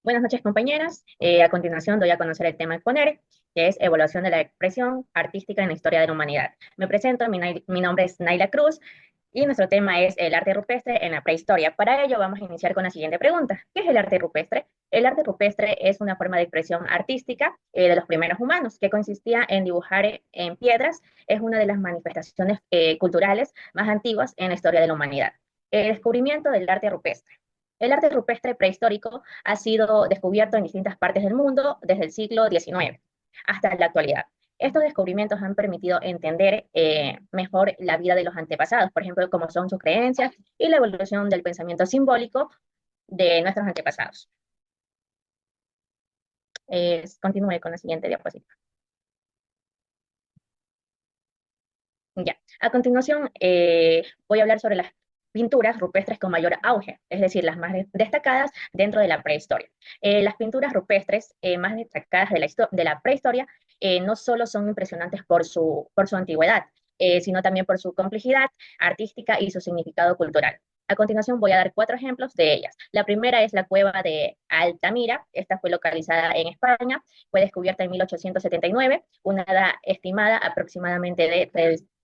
Buenas noches, compañeras. A continuación doy a conocer el tema a exponer, que es evaluación de la expresión artística en la historia de la humanidad. Me presento, mi nombre es Naila Cruz y nuestro tema es el arte rupestre en la prehistoria. Para ello vamos a iniciar con la siguiente pregunta. ¿Qué es el arte rupestre? El arte rupestre es una forma de expresión artística de los primeros humanos, que consistía en dibujar en piedras. Es una de las manifestaciones culturales más antiguas en la historia de la humanidad. El descubrimiento del arte rupestre. El arte rupestre prehistórico ha sido descubierto en distintas partes del mundo desde el siglo XIX hasta la actualidad. Estos descubrimientos han permitido entender mejor la vida de los antepasados, por ejemplo, cómo son sus creencias y la evolución del pensamiento simbólico de nuestros antepasados. Continúe con la siguiente diapositiva. Ya. A continuación, voy a hablar sobre las pinturas rupestres con mayor auge, es decir, las más destacadas dentro de la prehistoria. Las pinturas rupestres más destacadas de la prehistoria no solo son impresionantes por su antigüedad, sino también por su complejidad artística y su significado cultural. A continuación voy a dar cuatro ejemplos de ellas. La primera es la cueva de Altamira. Esta fue localizada en España, fue descubierta en 1879, una edad estimada aproximadamente de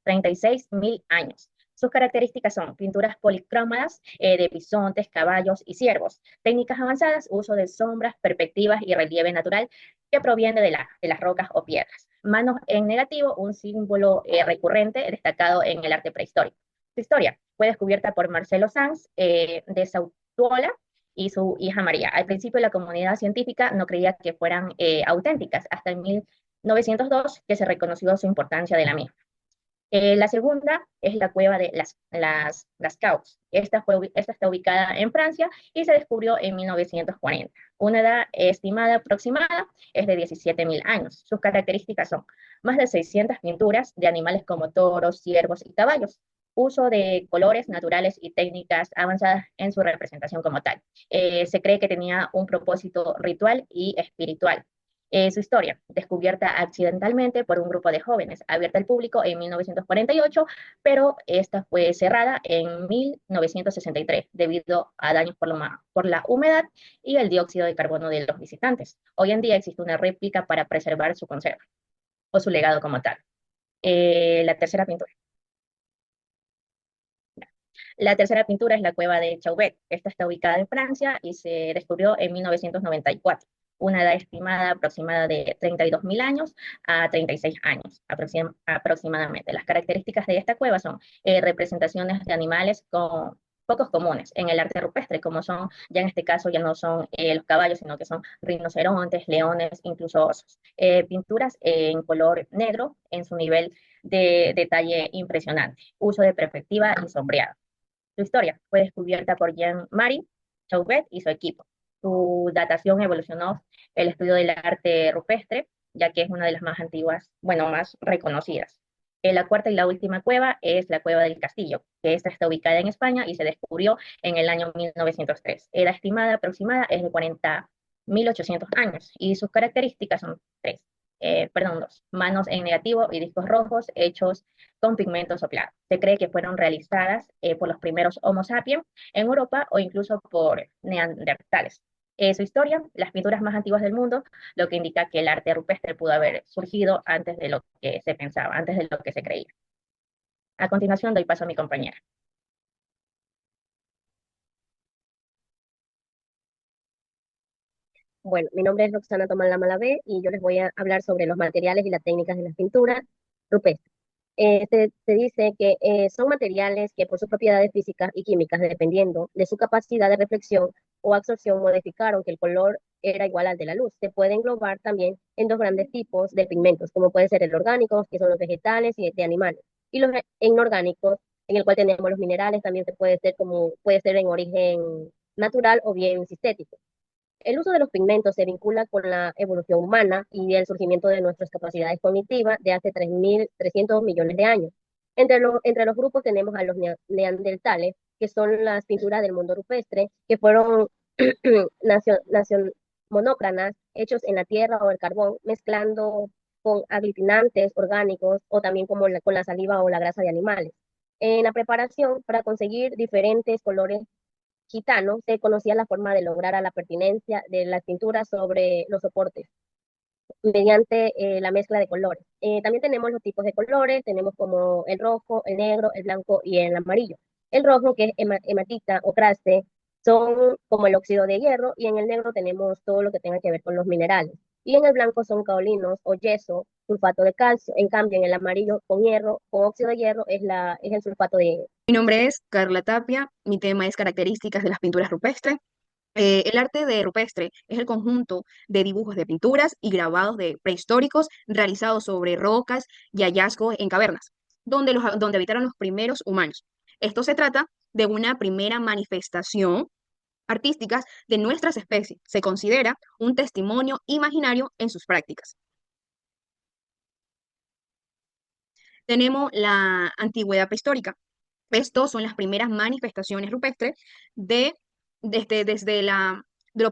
36.000 años. Sus características son pinturas policromadas de bisontes, caballos y ciervos, técnicas avanzadas, uso de sombras, perspectivas y relieve natural que proviene de las rocas o piedras. Manos en negativo, un símbolo recurrente destacado en el arte prehistórico. Su historia fue descubierta por Marcelo Sanz de Sautuola y su hija María. Al principio la comunidad científica no creía que fueran auténticas, hasta en 1902 que se reconoció su importancia de la misma. La segunda es la cueva de las Caux. Esta está ubicada en Francia y se descubrió en 1940. Una edad estimada aproximada es de 17.000 años. Sus características son más de 600 pinturas de animales como toros, ciervos y caballos. Uso de colores naturales y técnicas avanzadas en su representación como tal. Se cree que tenía un propósito ritual y espiritual. Su historia, descubierta accidentalmente por un grupo de jóvenes, abierta al público en 1948, pero esta fue cerrada en 1963 debido a daños por la humedad y el dióxido de carbono de los visitantes. Hoy en día existe una réplica para preservar su conserva o su legado como tal. La tercera pintura. La tercera pintura es la cueva de Chauvet. Esta está ubicada en Francia y se descubrió en 1994. Una edad estimada aproximada de 32.000 años a 36 años aproximadamente. Las características de esta cueva son representaciones de animales con pocos comunes en el arte rupestre, como son, ya en este caso ya no son los caballos, sino que son rinocerontes, leones, incluso osos. Pinturas en color negro en su nivel de detalle impresionante. Uso de perspectiva y sombreado. Su historia fue descubierta por Jean-Marie Chauvet y su equipo. Su datación evolucionó el estudio del arte rupestre, ya que es una de las más antiguas, bueno, más reconocidas. La cuarta y la última cueva es la Cueva del Castillo, que esta está ubicada en España y se descubrió en el año 1903. La estimada aproximada es de 40.800 años y sus características son dos, manos en negativo y discos rojos hechos con pigmento soplado. Se cree que fueron realizadas por los primeros Homo sapiens en Europa o incluso por neandertales. Su historia, las pinturas más antiguas del mundo, lo que indica que el arte rupestre pudo haber surgido antes de lo que se pensaba, antes de lo que se creía. A continuación doy paso a mi compañera. Bueno, mi nombre es Roxana Tomás Malavé y yo les voy a hablar sobre los materiales y las técnicas de las pinturas rupestres. Se dice que son materiales que por sus propiedades físicas y químicas, dependiendo de su capacidad de reflexión o absorción, modificaron que el color era igual al de la luz. Se puede englobar también en dos grandes tipos de pigmentos, como puede ser el orgánico, que son los vegetales y de animales, y los inorgánicos, en el cual tenemos los minerales, también puede ser en origen natural o bien sintético. El uso de los pigmentos se vincula con la evolución humana y el surgimiento de nuestras capacidades cognitivas de hace 3.300 millones de años. Entre los grupos tenemos a los neandertales, que son las pinturas del mundo rupestre, que fueron monócranas, hechos en la tierra o el carbón, mezclando con aglutinantes orgánicos o también como con la saliva o la grasa de animales. En la preparación, para conseguir diferentes colores gitano se conocía la forma de lograr a la pertinencia de la pintura sobre los soportes mediante la mezcla de colores. También tenemos los tipos de colores, tenemos como el rojo, el negro, el blanco y el amarillo. El rojo, que es hematita o craste, son como el óxido de hierro, y en el negro tenemos todo lo que tenga que ver con los minerales. Y en el blanco son caolinos o yeso, sulfato de calcio. En cambio, en el amarillo con hierro, con óxido de hierro, es el sulfato de... Mi nombre es Carla Tapia, mi tema es características de las pinturas rupestres. El arte de rupestre es el conjunto de dibujos de pinturas y grabados de prehistóricos realizados sobre rocas y hallazgos en cavernas, donde habitaron los primeros humanos. Esto se trata de una primera manifestación artística de nuestras especies. Se considera un testimonio imaginario en sus prácticas. Tenemos la antigüedad prehistórica. Estos son las primeras manifestaciones rupestres de, desde de lo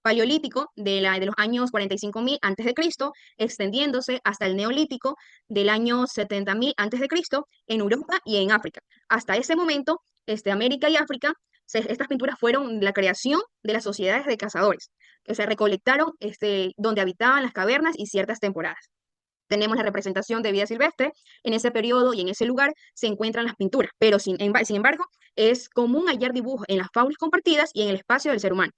paleolítico de los años 45.000 antes de Cristo, extendiéndose hasta el neolítico del año 70.000 antes de Cristo en Europa y en África. Hasta ese momento, América y África, estas pinturas fueron la creación de las sociedades de cazadores, que se recolectaron donde habitaban las cavernas y ciertas temporadas. Tenemos la representación de vida silvestre. En ese periodo y en ese lugar se encuentran las pinturas, pero sin embargo es común hallar dibujos en las faunas compartidas y en el espacio del ser humano.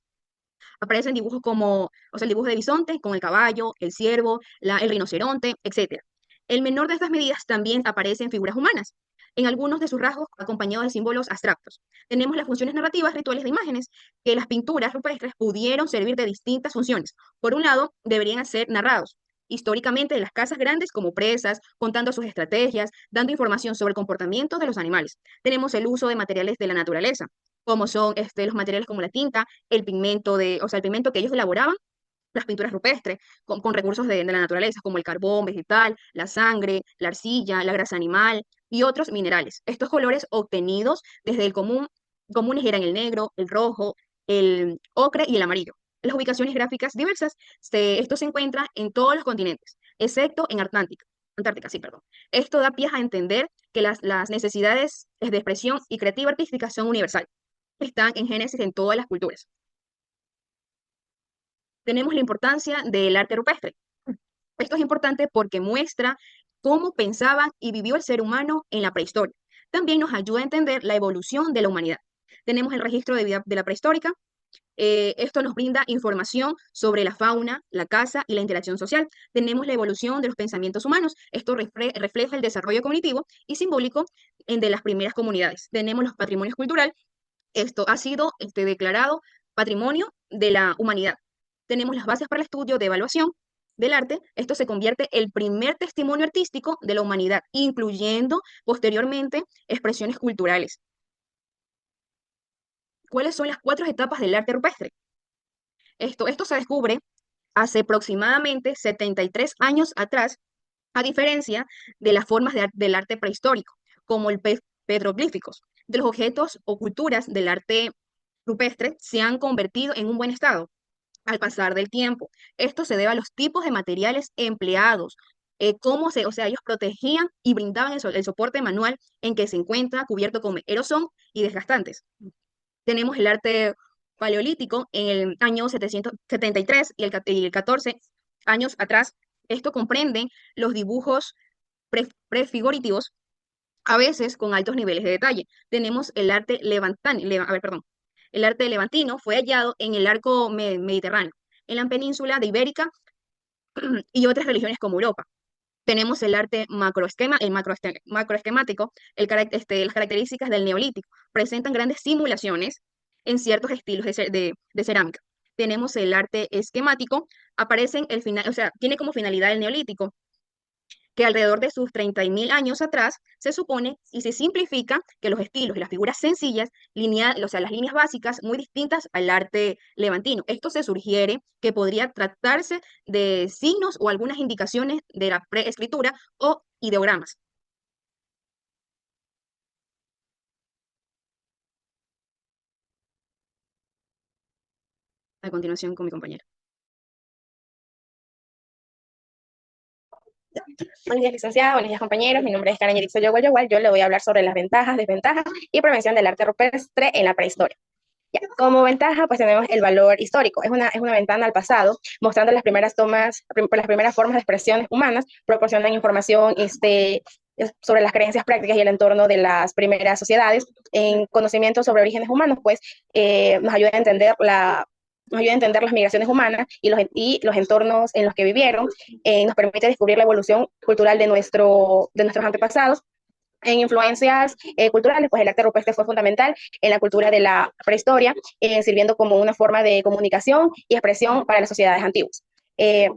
Aparecen dibujos como, o sea, el dibujo de bisonte con el caballo, el ciervo, el rinoceronte, etc. El menor de estas medidas también aparecen figuras humanas, en algunos de sus rasgos acompañados de símbolos abstractos. Tenemos las funciones narrativas rituales de imágenes, que las pinturas rupestres pudieron servir de distintas funciones. Por un lado, deberían ser narrados históricamente de las casas grandes como presas, contando sus estrategias, dando información sobre el comportamiento de los animales. Tenemos el uso de materiales de la naturaleza, como son los materiales como la tinta, el pigmento o sea, el pigmento que ellos elaboraban, las pinturas rupestres, con recursos de la naturaleza, como el carbón vegetal, la sangre, la arcilla, la grasa animal y otros minerales. Estos colores obtenidos desde el comunes eran el negro, el rojo, el ocre y el amarillo. Las ubicaciones gráficas diversas, esto se encuentra en todos los continentes, excepto en Antártica, sí, perdón. Esto da pie a entender que las necesidades de expresión y creativa artística son universales. Están en génesis en todas las culturas. Tenemos la importancia del arte rupestre. Esto es importante porque muestra cómo pensaba y vivió el ser humano en la prehistoria. También nos ayuda a entender la evolución de la humanidad. Tenemos el registro de vida de la prehistórica. Esto nos brinda información sobre la fauna, la caza y la interacción social. Tenemos la evolución de los pensamientos humanos. Esto refleja el desarrollo cognitivo y simbólico de las primeras comunidades. Tenemos los patrimonios culturales. Esto ha sido declarado patrimonio de la humanidad. Tenemos las bases para el estudio de evaluación del arte. Esto se convierte en el primer testimonio artístico de la humanidad, incluyendo posteriormente expresiones culturales. ¿Cuáles son las 4 etapas del arte rupestre? Esto se descubre hace aproximadamente 73 años atrás, a diferencia de las formas del arte prehistórico, como el petroglíficos. De los objetos o culturas del arte rupestre se han convertido en un buen estado al pasar del tiempo. Esto se debe a los tipos de materiales empleados, o sea, ellos protegían y brindaban el soporte manual en que se encuentra cubierto con erosión y desgastantes. Tenemos el arte paleolítico en el año 773 y el 14 años atrás. Esto comprende los dibujos prefigurativos, a veces con altos niveles de detalle. Tenemos el arte el arte levantino fue hallado en el arco mediterráneo, en la península de Ibérica y otras regiones como Europa. Tenemos el arte macroesquemático, las características del neolítico. Presentan grandes simulaciones en ciertos estilos de cerámica. Tenemos el arte esquemático, o sea, tiene como finalidad el neolítico, que alrededor de sus 30.000 años atrás se supone y se simplifica que los estilos y las figuras sencillas, o sea, las líneas básicas muy distintas al arte levantino. Esto se sugiere que podría tratarse de signos o algunas indicaciones de la preescritura o ideogramas. A continuación con mi compañera. Buenos días, licenciada. Buenos días, compañeros. Mi nombre es Karen Yerizo Yowal. Yo le voy a hablar sobre las ventajas, desventajas y prevención del arte rupestre en la prehistoria. Ya, como ventaja, pues tenemos el valor histórico. Es una ventana al pasado, mostrando las primeras las primeras formas de expresiones humanas, proporcionan información sobre las creencias prácticas y el entorno de las primeras sociedades. En conocimiento sobre orígenes humanos, pues nos ayuda a entender nos ayuda a entender las migraciones humanas y los entornos en los que vivieron. Nos permite descubrir la evolución cultural de nuestros antepasados. En influencias culturales, pues el arte rupestre fue fundamental en la cultura de la prehistoria, sirviendo como una forma de comunicación y expresión para las sociedades antiguas. Eh,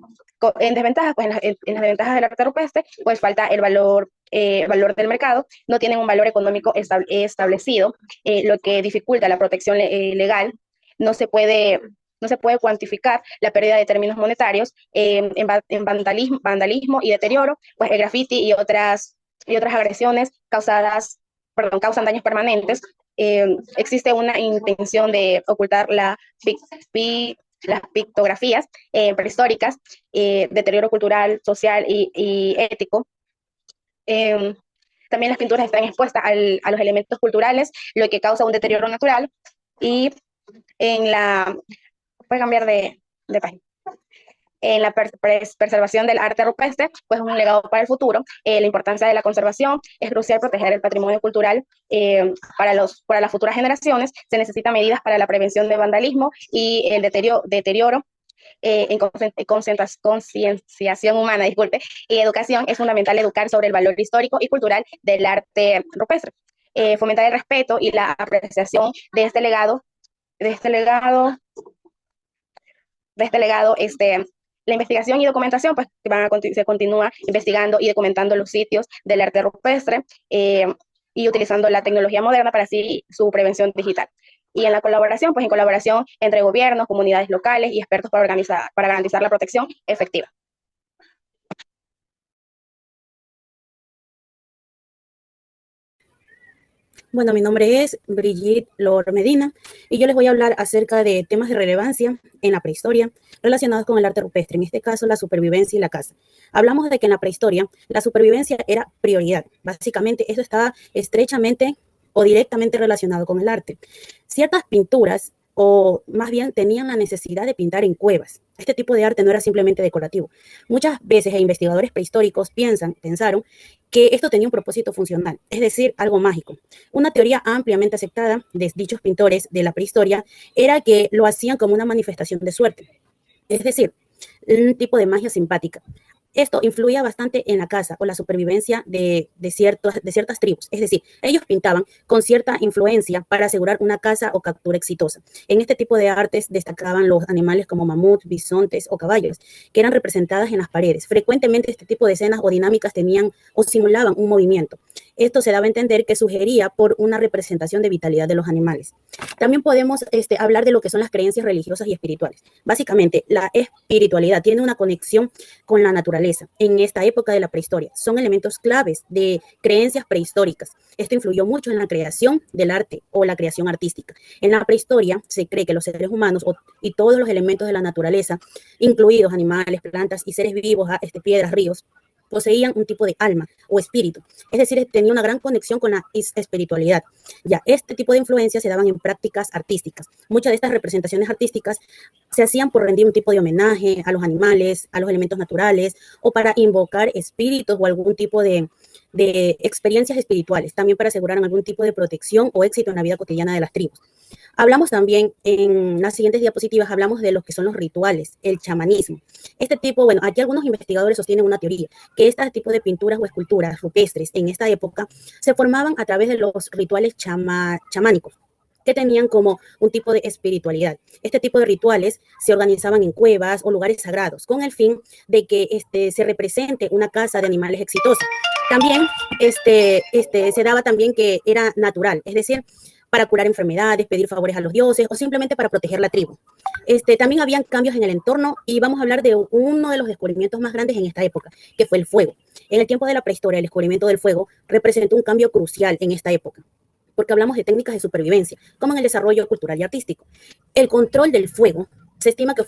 en desventajas, pues en las desventajas del arte rupestre, pues falta el valor del mercado, no tienen un valor económico establecido, lo que dificulta la protección legal, no se puede no se puede cuantificar la pérdida de términos monetarios en vandalismo y deterioro, pues el graffiti y otras agresiones causan daños permanentes. Existe una intención de ocultar las pictografías prehistóricas, deterioro cultural, social y ético. Eh, También las pinturas están expuestas a los elementos culturales, lo que causa un deterioro natural. Y en la... Voy a cambiar de página. En la preservación del arte rupestre, pues es un legado para el futuro. La importancia de la conservación es crucial proteger el patrimonio cultural para las futuras generaciones. Se necesitan medidas para la prevención del vandalismo y el deterioro en concienciación humana, disculpe, y educación. Es fundamental educar sobre el valor histórico y cultural del arte rupestre. Fomentar el respeto y la apreciación de este legado, la investigación y documentación, pues se continúa investigando y documentando los sitios del arte rupestre y utilizando la tecnología moderna para así su prevención digital. Y en la colaboración, pues en colaboración entre gobiernos, comunidades locales y expertos para garantizar la protección efectiva. Bueno, mi nombre es Brigitte Lor Medina y yo les voy a hablar acerca de temas de relevancia en la prehistoria relacionados con el arte rupestre, en este caso la supervivencia y la caza. Hablamos de que en la prehistoria la supervivencia era prioridad. Básicamente esto estaba estrechamente o directamente relacionado con el arte. Ciertas pinturas, o más bien tenían la necesidad de pintar en cuevas. Este tipo de arte no era simplemente decorativo. Muchas veces investigadores prehistóricos pensaron que esto tenía un propósito funcional, es decir, algo mágico. Una teoría ampliamente aceptada de dichos pintores de la prehistoria era que lo hacían como una manifestación de suerte, es decir, un tipo de magia simpática. Esto influía bastante en la caza o la supervivencia de ciertas tribus. Es decir, ellos pintaban con cierta influencia para asegurar una caza o captura exitosa. En este tipo de artes destacaban los animales como mamuts, bisontes o caballos, que eran representadas en las paredes. Frecuentemente este tipo de escenas o dinámicas tenían o simulaban un movimiento. Esto se daba a entender que sugería por una representación de vitalidad de los animales. También podemos hablar de lo que son las creencias religiosas y espirituales. Básicamente, la espiritualidad tiene una conexión con la naturaleza en esta época de la prehistoria. Son elementos claves de creencias prehistóricas. Esto influyó mucho en la creación del arte o la creación artística. En la prehistoria se cree que los seres humanos y todos los elementos de la naturaleza, incluidos animales, plantas y seres vivos, piedras, ríos, poseían un tipo de alma o espíritu, es decir, tenía una gran conexión con la espiritualidad. Ya, este tipo de influencias se daban en prácticas artísticas. Muchas de estas representaciones artísticas se hacían por rendir un tipo de homenaje a los animales, a los elementos naturales, o para invocar espíritus o algún tipo de experiencias espirituales, también para asegurar algún tipo de protección o éxito en la vida cotidiana de las tribus. Hablamos también, en las siguientes diapositivas, hablamos de lo que son los rituales, el chamanismo. Este tipo, bueno, aquí algunos investigadores sostienen una teoría, que este tipo de pinturas o esculturas rupestres en esta época se formaban a través de los rituales chamánicos, que tenían como un tipo de espiritualidad. Este tipo de rituales se organizaban en cuevas o lugares sagrados, con el fin de que se represente una caza de animales exitosa. También se daba también que era natural, es decir, para curar enfermedades, pedir favores a los dioses o simplemente para proteger la tribu. También habían cambios en el entorno y vamos a hablar de uno de los descubrimientos más grandes en esta época, que fue el fuego. En el tiempo de la prehistoria, el descubrimiento del fuego representó un cambio crucial en esta época, porque hablamos de técnicas de supervivencia, como en el desarrollo cultural y artístico. El control del fuego Se estima que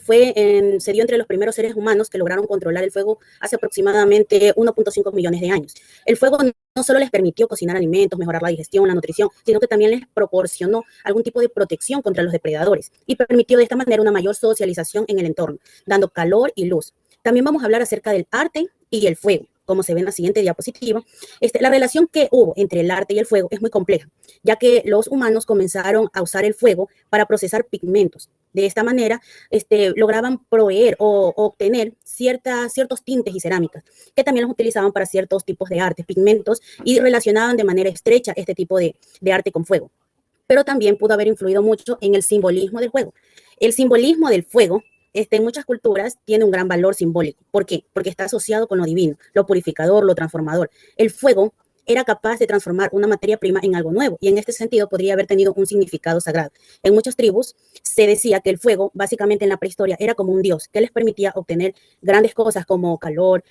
se dio entre los primeros seres humanos que lograron controlar el fuego hace aproximadamente 1.5 millones de años. El fuego no solo les permitió cocinar alimentos, mejorar la digestión, la nutrición, sino que también les proporcionó algún tipo de protección contra los depredadores y permitió de esta manera una mayor socialización en el entorno, dando calor y luz. También vamos a hablar acerca del arte y el fuego. Como se ve en la siguiente diapositiva, la relación que hubo entre el arte y el fuego es muy compleja, ya que los humanos comenzaron a usar el fuego para procesar pigmentos. De esta manera, lograban proveer o obtener ciertos tintes y cerámicas, que también los utilizaban para ciertos tipos de arte, pigmentos, y relacionaban de manera estrecha este tipo de arte con fuego. Pero también pudo haber influido mucho en el simbolismo del fuego. El simbolismo del fuego en muchas culturas tiene un gran valor simbólico. ¿Por qué? Porque está asociado con lo divino, lo purificador, lo transformador. El fuego era capaz de transformar una materia prima en algo nuevo y en este sentido podría haber tenido un significado sagrado. En muchas tribus se decía que el fuego, básicamente en la prehistoria, era como un dios que les permitía obtener grandes cosas como calor,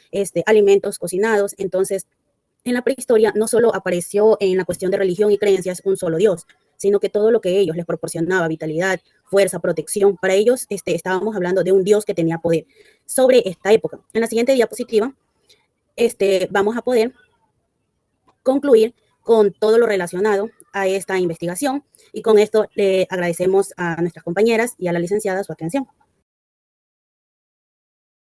alimentos cocinados. Entonces, en la prehistoria no solo apareció en la cuestión de religión y creencias un solo dios, sino que todo lo que ellos les proporcionaba, vitalidad, fuerza, protección, para ellos estábamos hablando de un dios que tenía poder. Sobre esta época, en la siguiente diapositiva, vamos a poder concluir con todo lo relacionado a esta investigación y con esto le agradecemos a nuestras compañeras y a la licenciada su atención.